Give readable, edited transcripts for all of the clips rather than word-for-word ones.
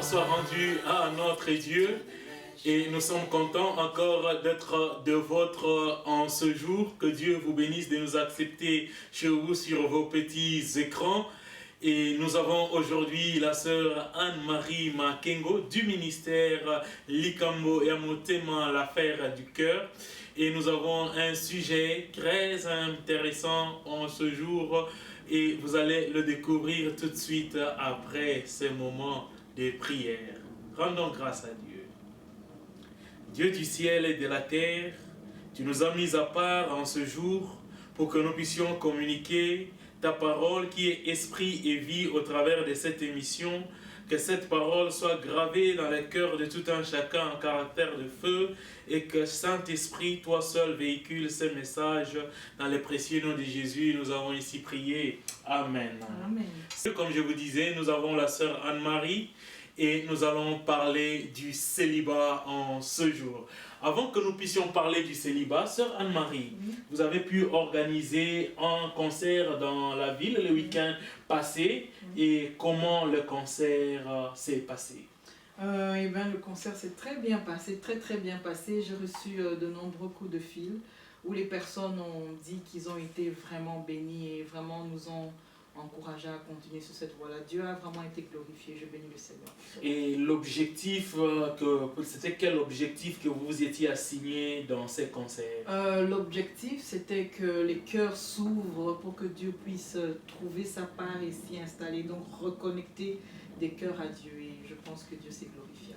soit rendu à notre Dieu et nous sommes contents encore d'être de votre en ce jour. Que Dieu vous bénisse de nous accepter chez vous sur vos petits écrans. Et nous avons aujourd'hui la sœur Anne-Marie Makengo du ministère Likambo et Amotema, l'affaire du cœur. Et nous avons un sujet très intéressant en ce jour et vous allez le découvrir tout de suite après ces moments de prière. Rendons grâce à Dieu. Dieu du ciel et de la terre, tu nous as mis à part en ce jour pour que nous puissions communiquer ta parole qui est esprit et vie au travers de cette émission. Que cette parole soit gravée dans le cœur de tout un chacun en caractère de feu et que Saint-Esprit, toi seul, véhicule ces messages dans le précieux nom de Jésus. Nous avons ici prié. Amen. Amen. Comme je vous disais, nous avons la sœur Anne-Marie et nous allons parler du célibat en ce jour. Avant que nous puissions parler du célibat, sœur Anne-Marie, vous avez pu organiser un concert dans la ville le week-end passé. Et comment le concert s'est passé? Eh ben, le concert s'est très bien passé, très bien passé. J'ai reçu de nombreux coups de fil où les personnes ont dit qu'ils ont été vraiment bénis et vraiment nous ont encouragés à continuer sur cette voie-là. Dieu a vraiment été glorifié, je bénis le Seigneur. Et l'objectif, c'était quel objectif que vous vous étiez assigné dans ces concerts? L'objectif, c'était que les cœurs s'ouvrent pour que Dieu puisse trouver sa part et s'y installer, donc reconnecter des cœurs à Dieu. Et je pense que Dieu s'est glorifié.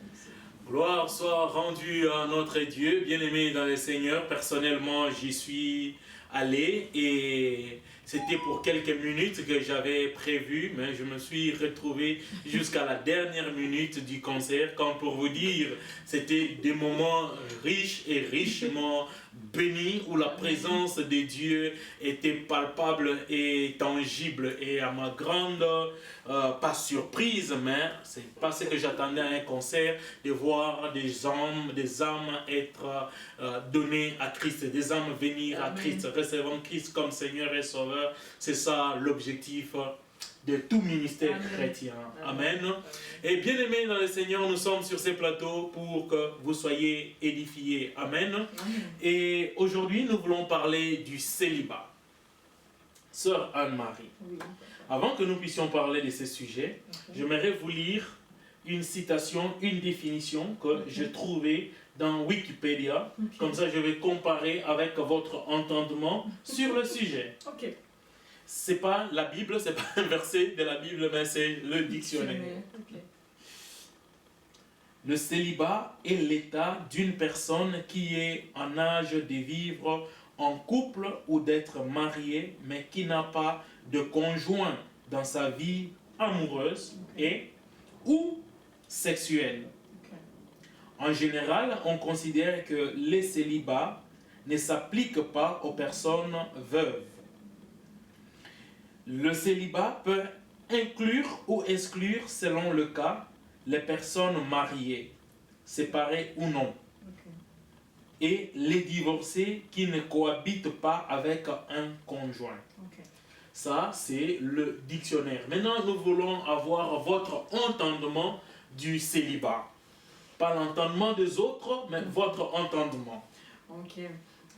Gloire soit rendue à notre Dieu, bien-aimé dans le Seigneur. Personnellement, j'y suis allé et c'était pour quelques minutes que j'avais prévu, mais je me suis retrouvé jusqu'à la dernière minute du concert. Comme pour vous dire, c'était des moments riches et richement bénis où la présence de Dieu était palpable et tangible. Et à ma grande, pas surprise, mais c'est pas ce que j'attendais à un concert, de voir des âmes être données à Christ, des âmes venir à Christ, recevant Christ comme Seigneur et Sauveur. C'est ça l'objectif de tout ministère chrétien. Amen. Et bien aimés dans le Seigneur, nous sommes sur ces plateaux pour que vous soyez édifiés. Amen. Et aujourd'hui, nous voulons parler du célibat. Sœur Anne-Marie, avant que nous puissions parler de ce sujet, j'aimerais vous lire une citation, une définition que j'ai trouvée dans Wikipédia. Comme ça, je vais comparer avec votre entendement sur le sujet. C'est pas la Bible, c'est pas un verset de la Bible, mais c'est le dictionnaire. Le célibat est l'état d'une personne qui est en âge de vivre en couple ou d'être mariée, mais qui n'a pas de conjoint dans sa vie amoureuse et ou sexuelle. En général, on considère que les célibats ne s'appliquent pas aux personnes veuves. Le célibat peut inclure ou exclure, selon le cas, les personnes mariées, séparées ou non, et les divorcés qui ne cohabitent pas avec un conjoint. Ça, c'est le dictionnaire. Maintenant, nous voulons avoir votre entendement du célibat. Pas l'entendement des autres, mais votre entendement.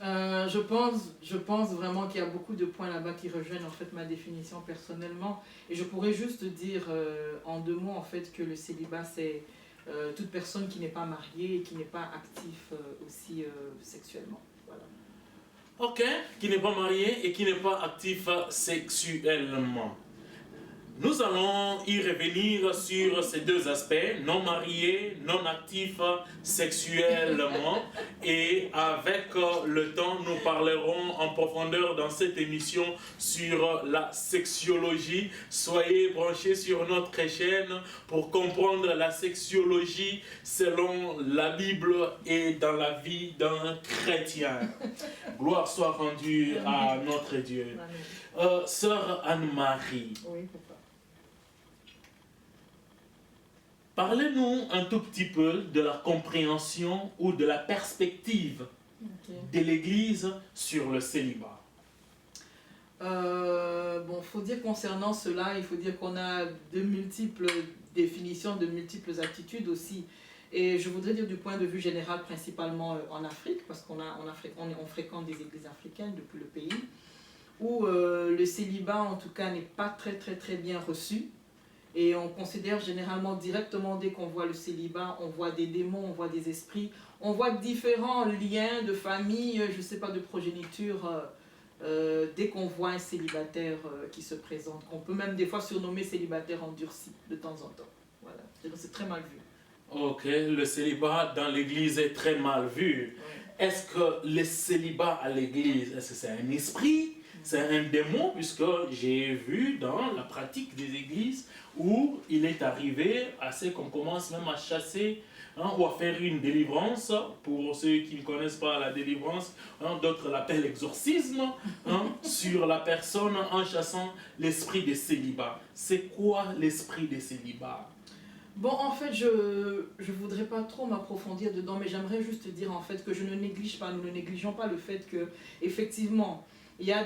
Je pense vraiment qu'il y a beaucoup de points là-bas qui rejoignent en fait ma définition personnellement. Et je pourrais juste dire en deux mots en fait que le célibat c'est toute personne qui n'est pas mariée et qui n'est pas actif aussi sexuellement. Voilà. Ok, qui n'est pas marié et qui n'est pas actif sexuellement. Nous allons y revenir sur ces deux aspects, non mariés, non actifs sexuellement. Et avec le temps, nous parlerons en profondeur dans cette émission sur la sexologie. Soyez branchés sur notre chaîne pour comprendre la sexologie selon la Bible et dans la vie d'un chrétien. Gloire soit rendue à notre Dieu. Sœur Anne-Marie. Oui, papa. Parlez-nous un tout petit peu de la compréhension ou de la perspective de l'Église sur le célibat. Bon, faut dire concernant cela, il faut dire qu'on a de multiples définitions, de multiples attitudes aussi. Et je voudrais dire du point de vue général, principalement en Afrique, parce on fréquente des églises africaines depuis le pays, où le célibat, en tout cas, n'est pas très bien reçu. Et on considère généralement directement, dès qu'on voit le célibat, on voit des démons, on voit des esprits, on voit différents liens de famille, je ne sais pas, de progéniture, dès qu'on voit un célibataire qui se présente, qu'on peut même des fois surnommer célibataire endurci de temps en temps. Voilà, c'est très mal vu. Ok, le célibat dans l'église est très mal vu. Ouais. Est-ce que le célibat à l'église, est-ce que c'est un esprit? C'est un démon, puisque j'ai vu dans la pratique des églises où il est arrivé à ce qu'on commence même à chasser ou à faire une délivrance. Pour ceux qui ne connaissent pas la délivrance, d'autres l'appellent exorcisme, sur la personne en chassant l'esprit de célibat. C'est quoi l'esprit de célibat? Bon, en fait, je ne voudrais pas trop m'approfondir dedans, mais j'aimerais juste dire en fait que je ne néglige pas, nous ne négligeons pas le fait que, effectivement, il y a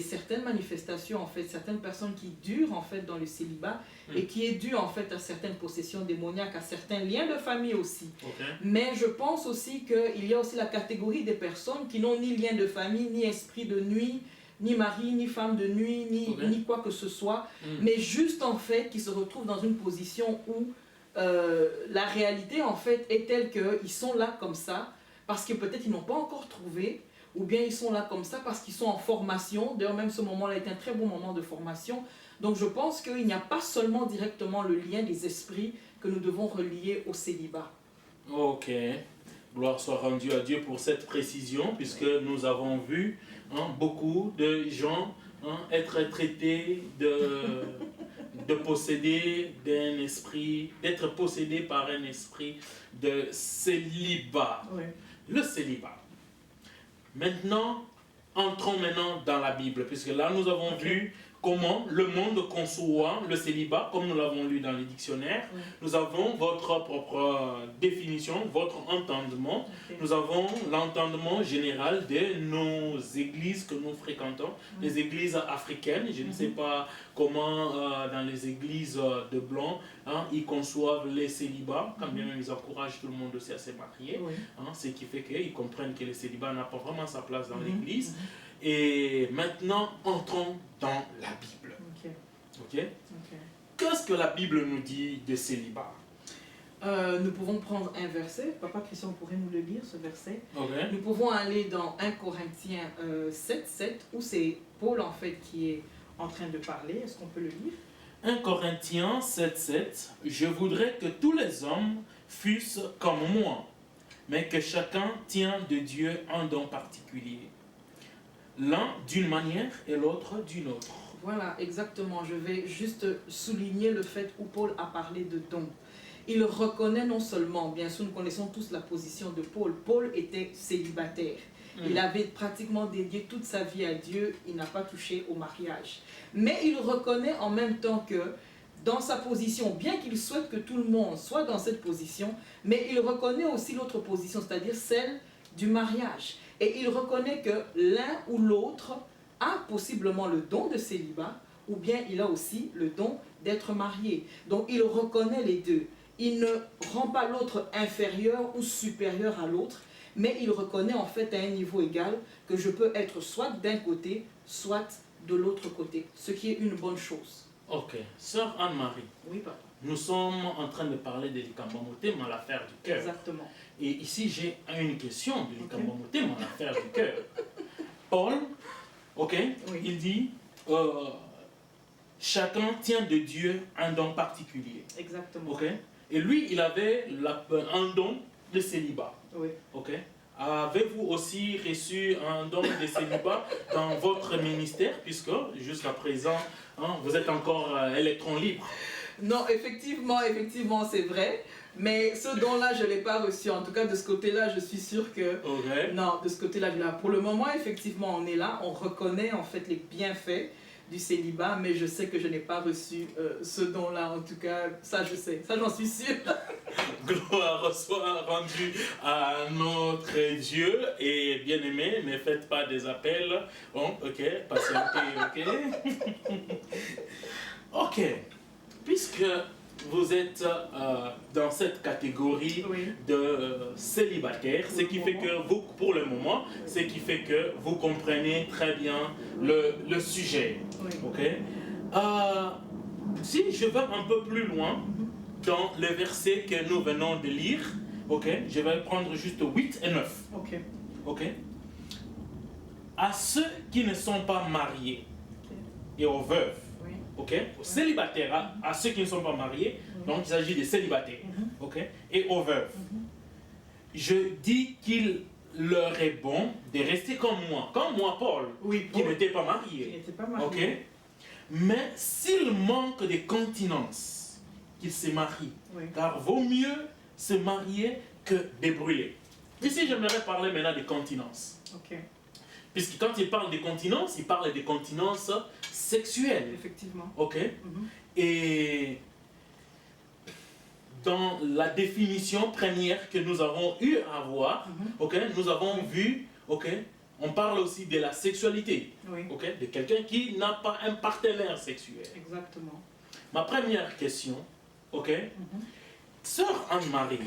certaines manifestations, en fait, certaines personnes qui durent en fait dans le célibat et qui est dû en fait à certaines possessions démoniaques, à certains liens de famille aussi. Okay. Mais je pense aussi qu'il y a aussi la catégorie des personnes qui n'ont ni lien de famille, ni esprit de nuit, ni mari, ni femme de nuit, ni quoi que ce soit, mais juste en fait qui se retrouvent dans une position où la réalité en fait est telle qu'ils sont là comme ça parce que peut-être ils n'ont pas encore trouvé, ou bien ils sont là comme ça parce qu'ils sont en formation. D'ailleurs même ce moment-là est un très bon moment de formation. Donc je pense qu'il n'y a pas seulement directement le lien des esprits que nous devons relier au célibat. Ok, gloire soit rendue à Dieu pour cette précision, puisque nous avons vu beaucoup de gens être traités de posséder d'un esprit, d'être possédés par un esprit de célibat. Oui. Le célibat. Maintenant, entrons maintenant dans la Bible, puisque là nous avons vu comment le monde conçoit le célibat, comme nous l'avons lu dans les dictionnaires. Nous avons votre propre définition, votre entendement. Nous avons l'entendement général de nos églises que nous fréquentons, les églises africaines. Je ne sais pas comment dans les églises de blancs, ils conçoivent les célibats, quand bien même ils encouragent tout le monde aussi à se marier, ce qui fait qu'ils comprennent que le célibat n'a pas vraiment sa place dans l'église. Et maintenant, entrons dans la Bible. Qu'est-ce que la Bible nous dit de célibat? Nous pouvons prendre un verset. Papa Christian pourrait nous le lire, ce verset. Nous pouvons aller dans 1 Corinthiens 7:7, où c'est Paul en fait qui est en train de parler. Est-ce qu'on peut le lire? 1 Corinthiens 7:7. Je voudrais que tous les hommes fussent comme moi, mais que chacun tient de Dieu un don particulier. L'un d'une manière et l'autre d'une autre. Voilà, exactement. Je vais juste souligner le fait où Paul a parlé de don. Il reconnaît non seulement, bien sûr nous connaissons tous la position de Paul, Paul était célibataire. Il avait pratiquement dédié toute sa vie à Dieu, il n'a pas touché au mariage. Mais il reconnaît en même temps que dans sa position, bien qu'il souhaite que tout le monde soit dans cette position, mais il reconnaît aussi l'autre position, c'est-à-dire celle du mariage. Et il reconnaît que l'un ou l'autre a possiblement le don de célibat, ou bien il a aussi le don d'être marié. Donc il reconnaît les deux. Il ne rend pas l'autre inférieur ou supérieur à l'autre, mais il reconnaît en fait à un niveau égal que je peux être soit d'un côté, soit de l'autre côté, ce qui est une bonne chose. Ok. Sœur Anne-Marie. Oui, papa. Nous sommes en train de parler de l'Ikambamoté, l'affaire du cœur. Exactement. Et ici, j'ai une question de l'Ikambamoté, l'affaire du cœur. Paul, il dit, chacun tient de Dieu un don particulier. Exactement. Et lui, il avait un don de célibat. Oui. Avez-vous aussi reçu un don de célibat dans votre ministère, puisque jusqu'à présent, vous êtes encore électron libre? Non, effectivement, c'est vrai. Mais ce don-là, je ne l'ai pas reçu. En tout cas, de ce côté-là, je suis sûre que... Non, de ce côté-là, pour le moment, effectivement, on est là. On reconnaît en fait les bienfaits du célibat, mais je sais que je n'ai pas reçu ce don-là. En tout cas, ça, je sais. Ça, j'en suis sûre. Gloire gloire soit rendue à notre Dieu. Et bien aimé, ne faites pas des appels. Bon, ok, patientez, ok. Ok, puisque vous êtes dans cette catégorie de célibataire, ce qui fait que vous, pour le moment, ce qui fait que vous comprenez très bien le sujet. Ok. Si je vais un peu plus loin dans le verset que nous venons de lire, ok, je vais prendre juste 8 et 9. Ok. À ceux qui ne sont pas mariés et aux veuves, ok, aux célibataires, à ceux qui ne sont pas mariés, donc il s'agit des célibataires, ok, et aux veuves. Je dis qu'il leur est bon de rester comme moi Paul, qui n'était pas marié, ok. Mais s'il manque de continence, qu'il se marie, car vaut mieux se marier que de brûler. Ici, j'aimerais parler maintenant de continence. Puisque quand il parle de continence, il parle de continence sexuelle. Effectivement. Ok. Et dans la définition première que nous avons eu à voir, ok, nous avons vu, ok, on parle aussi de la sexualité, ok, de quelqu'un qui n'a pas un partenaire sexuel. Exactement. Ma première question, ok, Sœur Anne-Marie,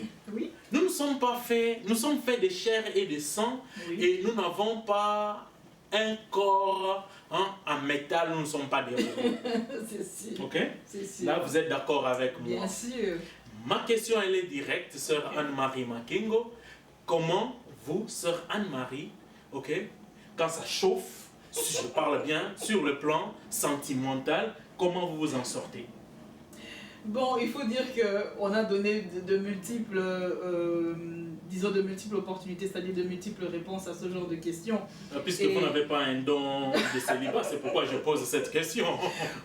nous ne sommes pas faits, nous sommes faits de chair et de sang, et nous n'avons pas un corps en métal, nous ne sommes pas des robots. C'est sûr. Ok? C'est sûr. Là, vous êtes d'accord avec moi? Bien sûr. Ma question, elle est directe, Sœur Anne-Marie Makengo. Comment vous, Sœur Anne-Marie, ok, quand ça chauffe, si je parle bien, sur le plan sentimental, comment vous vous en sortez? Bon, il faut dire qu'on a donné de multiples, disons de multiples opportunités, c'est-à-dire de multiples réponses à ce genre de questions. Puisque vous n'avez pas un don de célibat, c'est pourquoi je pose cette question.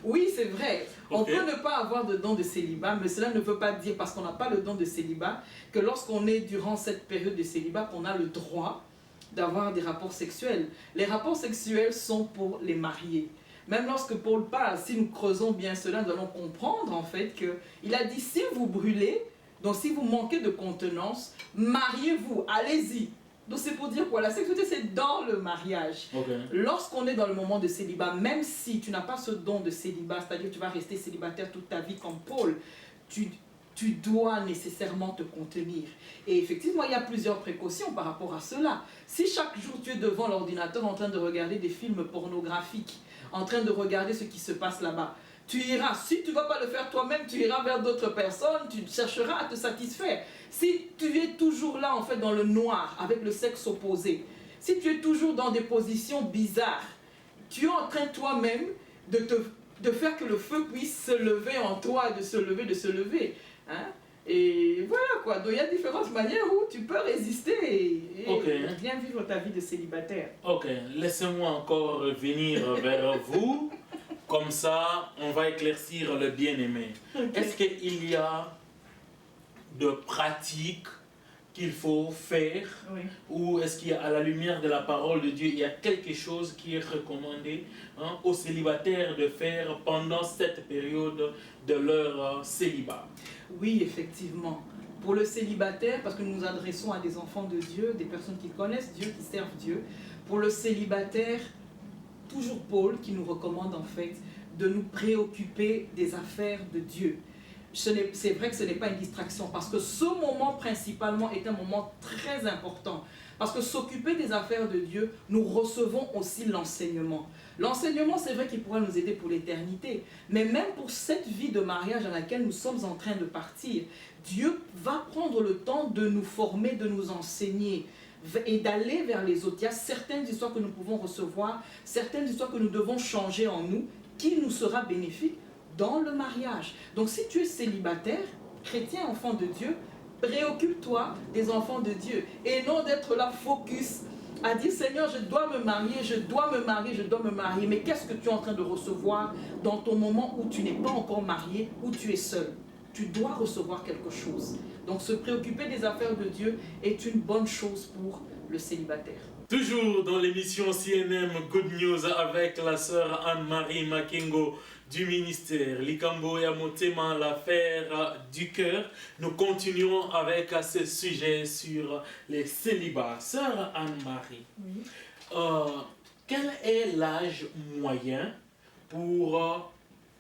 Oui, c'est vrai. On peut ne pas avoir de don de célibat, mais cela ne veut pas dire, parce qu'on n'a pas le don de célibat, que lorsqu'on est durant cette période de célibat, qu'on a le droit d'avoir des rapports sexuels. Les rapports sexuels sont pour les mariés. Même lorsque Paul parle, si nous creusons bien cela, nous allons comprendre en fait qu'il a dit si vous brûlez, donc si vous manquez de contenance, mariez-vous, allez-y. Donc c'est pour dire quoi? La sexualité c'est dans le mariage. Lorsqu'on est dans le moment de célibat, même si tu n'as pas ce don de célibat, c'est-à-dire que tu vas rester célibataire toute ta vie comme Paul, tu dois nécessairement te contenir. Et effectivement, il y a plusieurs précautions par rapport à cela. Si chaque jour tu es devant l'ordinateur en train de regarder des films pornographiques, en train de regarder ce qui se passe là-bas, tu iras, si tu ne vas pas le faire toi-même, tu iras vers d'autres personnes, tu chercheras à te satisfaire. Si tu es toujours là, en fait, dans le noir, avec le sexe opposé, si tu es toujours dans des positions bizarres, tu es en train toi-même de faire que le feu puisse se lever en toi, de se lever. Hein? Et voilà quoi, donc il y a différentes manières où tu peux résister et bien vivre ta vie de célibataire. Ok, laissez-moi encore revenir vers vous, comme ça on va éclaircir le bien-aimé. Est-ce qu'il y a de pratiques qu'il faut faire, ou est-ce qu'il y a, à la lumière de la parole de Dieu, il y a quelque chose qui est recommandé aux célibataires de faire pendant cette période de leur célibat? Oui, effectivement. Pour le célibataire, parce que nous nous adressons à des enfants de Dieu, des personnes qui connaissent Dieu, qui servent Dieu, pour le célibataire, toujours Paul qui nous recommande en fait de nous préoccuper des affaires de Dieu. C'est vrai que ce n'est pas une distraction, parce que ce moment principalement est un moment très important. Parce que s'occuper des affaires de Dieu, nous recevons aussi l'enseignement. L'enseignement, c'est vrai qu'il pourra nous aider pour l'éternité. Mais même pour cette vie de mariage dans laquelle nous sommes en train de partir, Dieu va prendre le temps de nous former, de nous enseigner et d'aller vers les autres. Il y a certaines histoires que nous pouvons recevoir, certaines histoires que nous devons changer en nous, qui nous sera bénéfique dans le mariage. Donc si tu es célibataire, chrétien, enfant de Dieu, préoccupe-toi des enfants de Dieu et non d'être là focus à dire Seigneur, je dois me marier, je dois me marier, je dois me marier. Mais qu'est-ce que tu es en train de recevoir dans ton moment où tu n'es pas encore marié, où tu es seul? Tu dois recevoir quelque chose. Donc se préoccuper des affaires de Dieu est une bonne chose pour le célibataire. Toujours dans l'émission CNM Good News avec la sœur Anne-Marie Makengo du ministère Likambo et Amotema, l'affaire du cœur. Nous continuons avec ce sujet sur les célibats. Sœur Anne-Marie, Oui. quel est l'âge moyen pour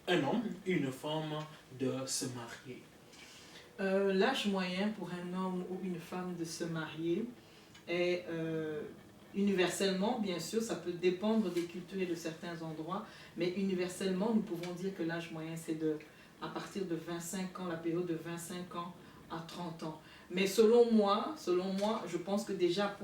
un homme, une femme de se marier? L'âge moyen pour un homme ou une femme de se marier est universellement, bien sûr, ça peut dépendre des cultures et de certains endroits, mais universellement, nous pouvons dire que l'âge moyen, c'est à partir de 25 ans, la période de 25 ans à 30 ans. Mais selon moi, je pense que déjà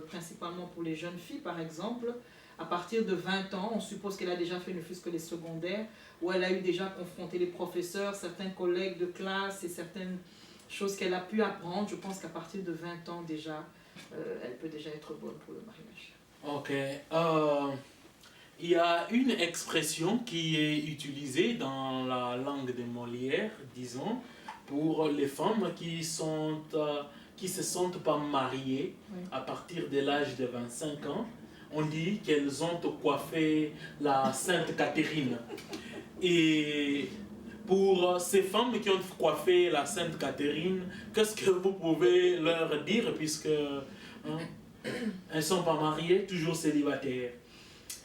principalement pour les jeunes filles, par exemple, à partir de 20 ans, on suppose qu'elle a déjà fait ne fût-ce que les secondaires, où elle a eu déjà confronté les professeurs, certains collègues de classe et certaines choses qu'elle a pu apprendre. Je pense qu'à partir de 20 ans déjà, elle peut déjà être bonne pour le mariage. Ok. Il y a une expression qui est utilisée dans la langue de Molière, disons, pour les femmes qui se sentent pas mariées à partir de l'âge de 25 ans. On dit qu'elles ont coiffé la Sainte Catherine. Et pour ces femmes qui ont coiffé la Sainte Catherine, qu'est-ce que vous pouvez leur dire puisque elles ne sont pas mariées, toujours célibataires?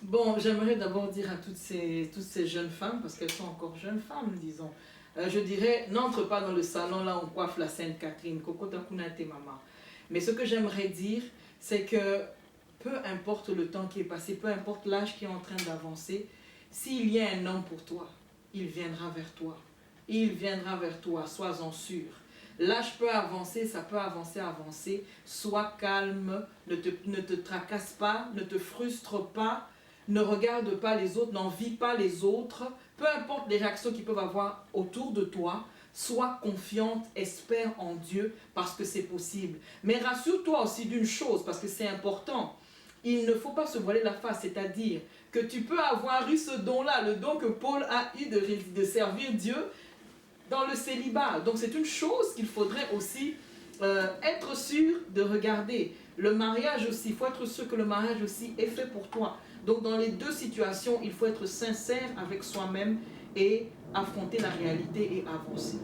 Bon, j'aimerais d'abord dire à toutes ces jeunes femmes, parce qu'elles sont encore jeunes femmes, disons, je dirais, n'entre pas dans le salon là où on coiffe la Sainte Catherine, maman. Mais ce que j'aimerais dire, c'est que peu importe le temps qui est passé, peu importe l'âge qui est en train d'avancer, s'il y a un homme pour toi, il viendra vers toi. Il viendra vers toi, sois-en sûr. L'âge peut avancer, ça peut avancer. Sois calme, ne te tracasse pas, ne te frustre pas, ne regarde pas les autres, n'envie pas les autres. Peu importe les réactions qu'ils peuvent avoir autour de toi, sois confiante, espère en Dieu parce que c'est possible. Mais rassure-toi aussi d'une chose, parce que c'est important. Il ne faut pas se voiler la face, c'est-à-dire que tu peux avoir eu ce don-là, le don que Paul a eu de servir Dieu dans le célibat. Donc c'est une chose qu'il faudrait aussi être sûr de regarder. Le mariage aussi, il faut être sûr que le mariage aussi est fait pour toi. Donc dans les deux situations, il faut être sincère avec soi-même et affronter la réalité et avancer.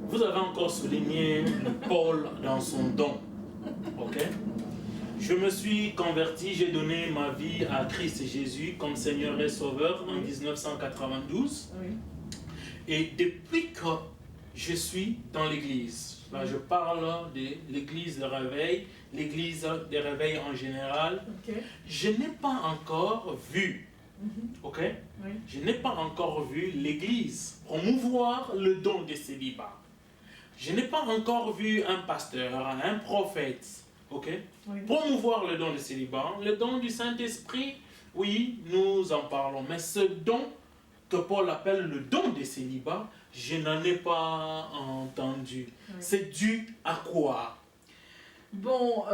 Vous avez encore souligné Paul dans son don. Ok? Je me suis converti, j'ai donné ma vie à Christ Jésus comme Seigneur et Sauveur en 1992. Oui. Et depuis que je suis dans l'église, là je parle de l'église de réveil, l'église des réveils en général, Okay. je n'ai pas encore vu, ok? Oui. Je n'ai pas encore vu l'église promouvoir le don de célibat. Je n'ai pas encore vu un pasteur, un prophète, ok? Oui. Promouvoir le don de célibat, le don du Saint-Esprit, oui, nous en parlons, mais ce don que Paul appelle le don de célibat, je n'en ai pas entendu. Oui. C'est dû à quoi? Bon,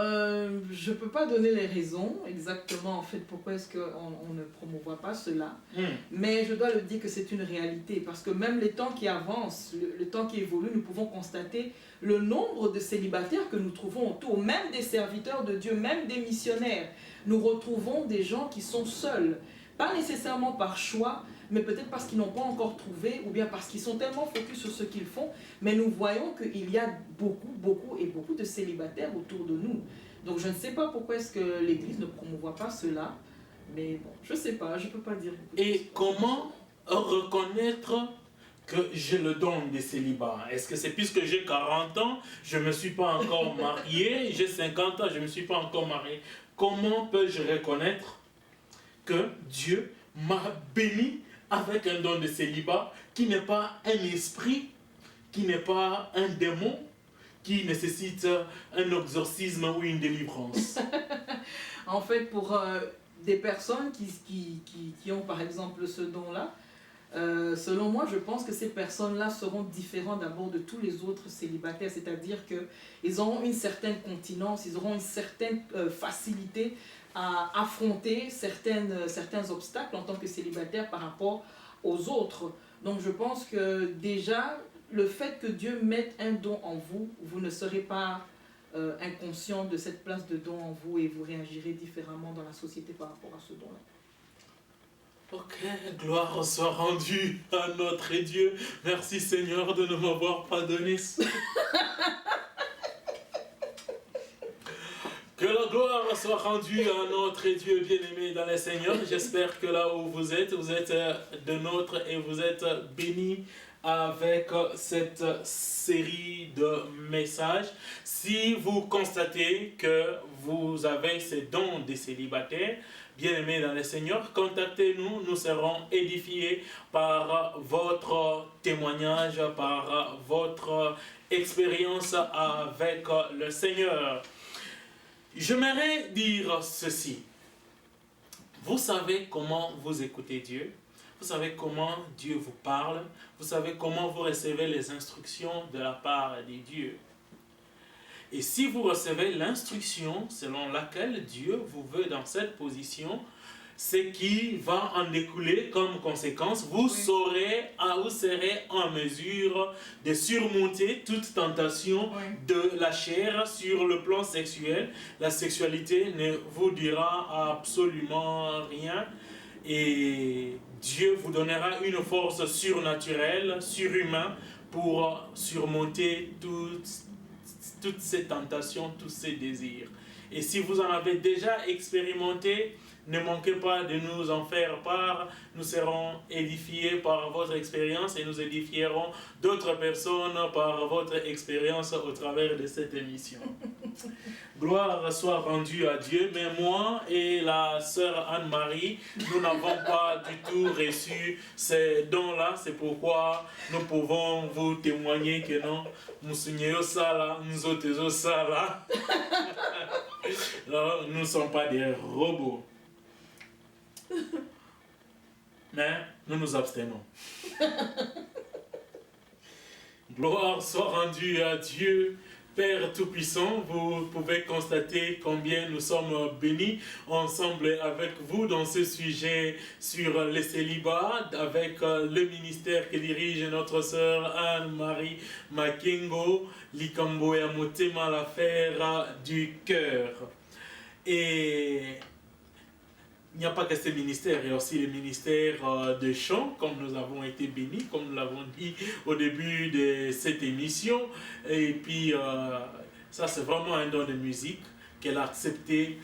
je ne peux pas donner les raisons exactement en fait pourquoi est-ce qu'on ne promouvoit pas cela, mais je dois le dire que c'est une réalité parce que même les temps qui avancent, le temps qui évolue, nous pouvons constater le nombre de célibataires que nous trouvons autour, même des serviteurs de Dieu, même des missionnaires. Nous retrouvons des gens qui sont seuls, pas nécessairement par choix, mais peut-être parce qu'ils n'ont pas encore trouvé, ou bien parce qu'ils sont tellement focus sur ce qu'ils font, mais nous voyons qu'il y a beaucoup de célibataires autour de nous. Donc je ne sais pas pourquoi est-ce que l'Église ne promouvoit pas cela, mais bon, je ne sais pas, je ne peux pas dire. Et comment reconnaître que j'ai le don de célibat? Est-ce que c'est puisque j'ai 40 ans, je ne me suis pas encore marié, j'ai 50 ans, je ne me suis pas encore marié? Comment peux-je reconnaître que Dieu m'a béni avec un don de célibat qui n'est pas un esprit, qui n'est pas un démon, qui nécessite un exorcisme ou une délivrance? En fait, pour des personnes qui ont par exemple ce don-là, selon moi, je pense que ces personnes-là seront différentes d'abord de tous les autres célibataires, c'est-à-dire qu'ils auront une certaine continence, ils auront une certaine facilité à affronter certains obstacles en tant que célibataire par rapport aux autres. Donc je pense que déjà, le fait que Dieu mette un don en vous, vous ne serez pas inconscient de cette place de don en vous et vous réagirez différemment dans la société par rapport à ce don-là. Ok, gloire soit rendue à notre Dieu. Merci Seigneur de ne m'avoir pas donné ça. Que la gloire soit rendue à notre Dieu bien-aimé dans le Seigneur. J'espère que là où vous êtes de nôtres et vous êtes bénis avec cette série de messages. Si vous constatez que vous avez ces dons des célibataires, bien-aimés dans le Seigneur, contactez-nous, nous serons édifiés par votre témoignage, par votre expérience avec le Seigneur. J'aimerais dire ceci. Vous savez comment vous écoutez Dieu, vous savez comment Dieu vous parle, vous savez comment vous recevez les instructions de la part de Dieu. Et si vous recevez l'instruction selon laquelle Dieu vous veut dans cette position, ce qui va en découler comme conséquence, vous serez en mesure de surmonter toute tentation de la chair sur le plan sexuel. La sexualité ne vous dira absolument rien et Dieu vous donnera une force surnaturelle, surhumaine pour surmonter toutes ces tentations, tous ces désirs. Et si vous en avez déjà expérimenté, ne manquez pas de nous en faire part. Nous serons édifiés par votre expérience et nous édifierons d'autres personnes par votre expérience au travers de cette émission. Gloire soit rendue à Dieu, mais moi et la sœur Anne-Marie, nous n'avons pas du tout reçu ces dons-là. C'est pourquoi nous pouvons vous témoigner que non, nous ne sommes pas des robots. Mais nous nous abstenons. Gloire soit rendue à Dieu, Père Tout-Puissant. Vous pouvez constater combien nous sommes bénis ensemble avec vous dans ce sujet sur les célibats, avec le ministère que dirige notre sœur Anne-Marie Makengo, Likambo et Motema, l'affaire du cœur. Et il n'y a pas que ce ministère, il y a aussi le ministère de chant, comme nous avons été bénis, comme nous l'avons dit au début de cette émission. Et puis, ça c'est vraiment un don de musique qu'elle a accepté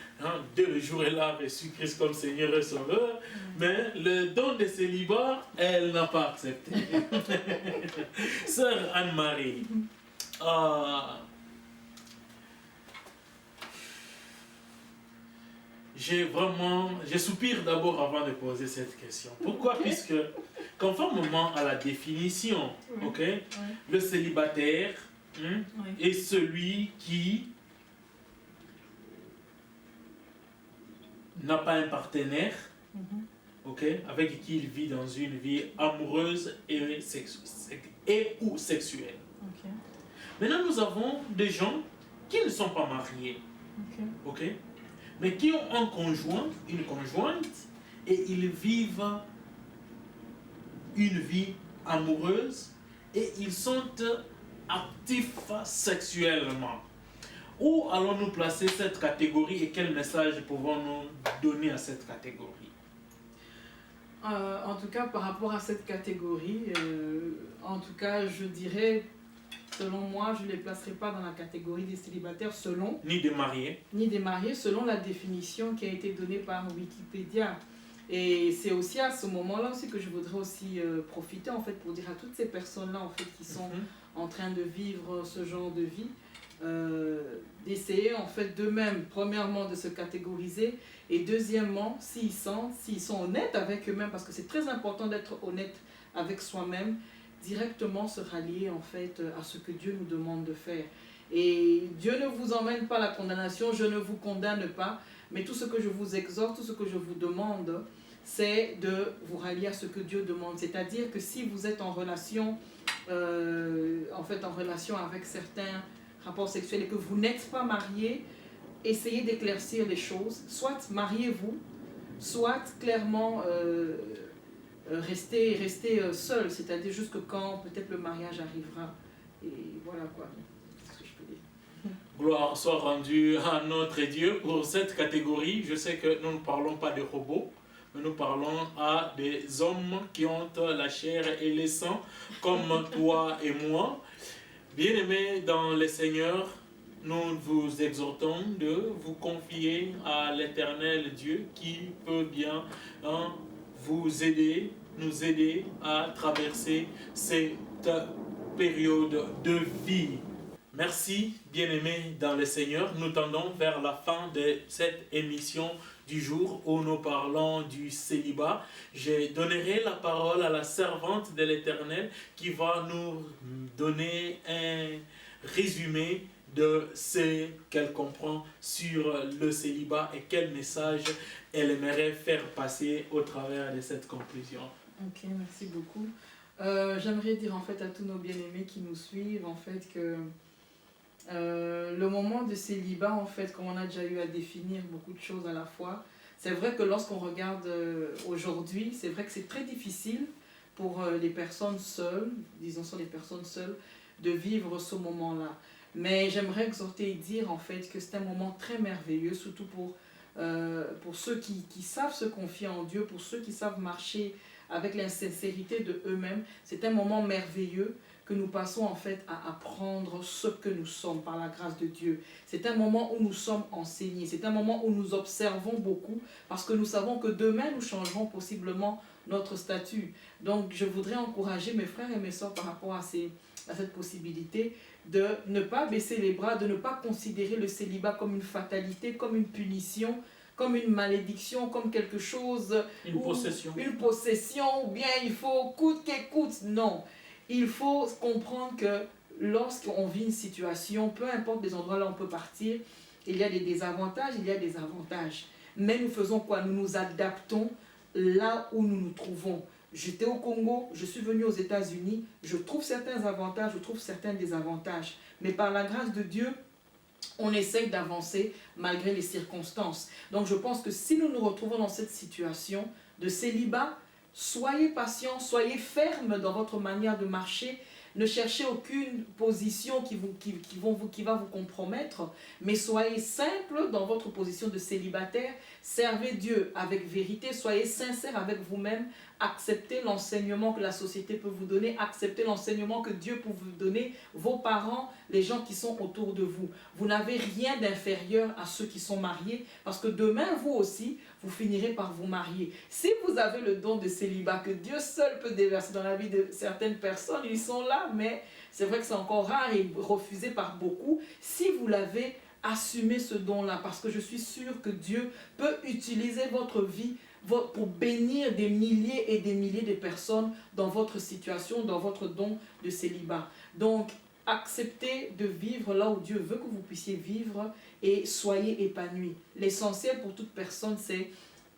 dès le jour où elle a reçu Christ comme Seigneur et Sauveur. Mais le don de célibat, elle n'a pas accepté. Sœur Anne-Marie, je soupire d'abord avant de poser cette question. Pourquoi? Puisque, conformément à la définition, le célibataire est celui qui n'a pas un partenaire, avec qui il vit dans une vie amoureuse et ou sexuelle. Maintenant, nous avons des gens qui ne sont pas mariés. Mais qui ont un conjoint, une conjointe, et ils vivent une vie amoureuse et ils sont actifs sexuellement. Où allons-nous placer cette catégorie et quel message pouvons-nous donner à cette catégorie? En tout cas, par rapport à cette catégorie, en tout cas, je dirais, selon moi, je ne les placerai pas dans la catégorie des célibataires selon... Ni des mariés. Ni des mariés, selon la définition qui a été donnée par Wikipédia. Et c'est aussi à ce moment-là aussi que je voudrais aussi profiter en fait pour dire à toutes ces personnes-là en fait qui sont en train de vivre ce genre de vie, d'essayer en fait d'eux-mêmes, premièrement de se catégoriser et deuxièmement, s'ils sont honnêtes avec eux-mêmes, parce que c'est très important d'être honnête avec soi-même, directement se rallier en fait à ce que Dieu nous demande de faire. Et Dieu ne vous emmène pas à la condamnation, je ne vous condamne pas, mais tout ce que je vous exhorte, tout ce que je vous demande, c'est de vous rallier à ce que Dieu demande. C'est-à-dire que si vous êtes en relation, avec certains rapports sexuels et que vous n'êtes pas marié, essayez d'éclaircir les choses. Soit mariez-vous, soit clairement restez seul, c'est-à-dire jusque quand peut-être le mariage arrivera. Et voilà quoi. Gloire soit rendue à notre Dieu pour cette catégorie. Je sais que nous ne parlons pas de robots, mais nous parlons à des hommes qui ont la chair et le sang, comme toi et moi. Bien-aimés dans le Seigneur, nous vous exhortons de vous confier à l'Éternel Dieu qui peut bien vous aider, nous aider à traverser cette période de vie. Merci, bien-aimés dans le Seigneur. Nous tendons vers la fin de cette émission du jour où nous parlons du célibat. Je donnerai la parole à la servante de l'Éternel qui va nous donner un résumé de ce qu'elle comprend sur le célibat et quel message elle aimerait faire passer au travers de cette conclusion. Ok, merci beaucoup. J'aimerais dire en fait à tous nos bien-aimés qui nous suivent en fait que le moment de célibat, en fait, comme on a déjà eu à définir beaucoup de choses à la fois, c'est vrai que lorsqu'on regarde aujourd'hui, c'est vrai que c'est très difficile pour les personnes seules, disons ça, les personnes seules, de vivre ce moment-là. Mais j'aimerais exhorter et dire en fait que c'est un moment très merveilleux, surtout pour ceux qui savent se confier en Dieu, pour ceux qui savent marcher avec la sincérité de eux-mêmes. C'est un moment merveilleux que nous passons en fait à apprendre ce que nous sommes par la grâce de Dieu. C'est un moment où nous sommes enseignés, c'est un moment où nous observons beaucoup parce que nous savons que demain nous changerons possiblement notre statut. Donc je voudrais encourager mes frères et mes sœurs par rapport à cette possibilité de ne pas baisser les bras, de ne pas considérer le célibat comme une fatalité, comme une punition, comme une malédiction, comme quelque chose... Une possession. Une possession, ou bien il faut coûte que coûte. Non. Il faut comprendre que lorsqu'on vit une situation, peu importe les endroits là où on peut partir, il y a des désavantages, il y a des avantages. Mais nous faisons quoi? Nous nous adaptons là où nous nous trouvons. J'étais au Congo, je suis venu aux États-Unis, je trouve certains avantages, je trouve certains désavantages. Mais par la grâce de Dieu, on essaye d'avancer malgré les circonstances. Donc je pense que si nous nous retrouvons dans cette situation de célibat, soyez patients, soyez fermes dans votre manière de marcher. Ne cherchez aucune position qui va vous compromettre, mais soyez simple dans votre position de célibataire. Servez Dieu avec vérité, soyez sincère avec vous-même. Acceptez l'enseignement que la société peut vous donner, acceptez l'enseignement que Dieu peut vous donner, vos parents, les gens qui sont autour de vous. Vous n'avez rien d'inférieur à ceux qui sont mariés, parce que demain, vous aussi, vous finirez par vous marier. Si vous avez le don de célibat que Dieu seul peut déverser dans la vie de certaines personnes, ils sont là, mais c'est vrai que c'est encore rare et refusé par beaucoup. Si vous l'avez, assumez ce don-là, parce que je suis sûre que Dieu peut utiliser votre vie pour bénir des milliers et des milliers de personnes dans votre situation, dans votre don de célibat. Donc, acceptez de vivre là où Dieu veut que vous puissiez vivre et soyez épanouis. L'essentiel pour toute personne, c'est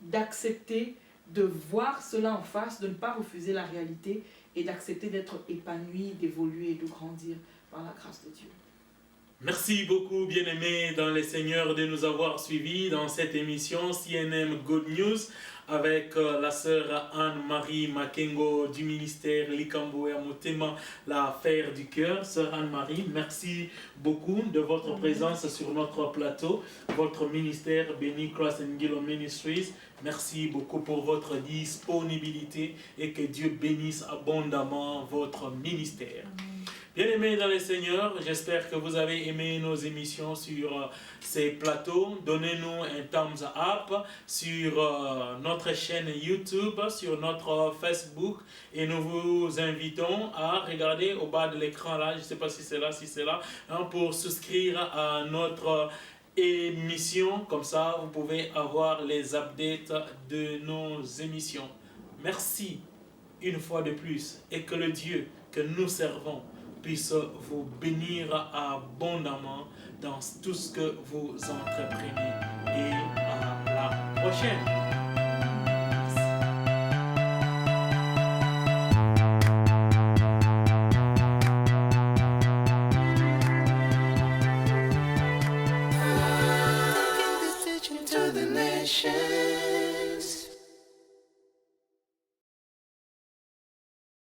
d'accepter de voir cela en face, de ne pas refuser la réalité et d'accepter d'être épanoui, d'évoluer et de grandir par la grâce de Dieu. Merci beaucoup, bien-aimés dans le Seigneur, de nous avoir suivis dans cette émission CNM Good News avec la sœur Anne-Marie Makengo du ministère Likambo et Amotema, l'affaire du cœur. Sœur Anne-Marie, merci beaucoup de votre présence sur notre plateau, votre ministère Béni Cross and Gilo Ministries. Merci beaucoup pour votre disponibilité et que Dieu bénisse abondamment votre ministère. Bien-aimés dans le Seigneur, j'espère que vous avez aimé nos émissions sur ces plateaux. Donnez-nous un thumbs up sur notre chaîne YouTube, sur notre Facebook. Et nous vous invitons à regarder au bas de l'écran là, je ne sais pas si c'est là, pour souscrire à notre émission. Comme ça, vous pouvez avoir les updates de nos émissions. Merci une fois de plus et que le Dieu que nous servons puisse vous bénir abondamment dans tout ce que vous entreprenez. Et à la prochaine. To the nation.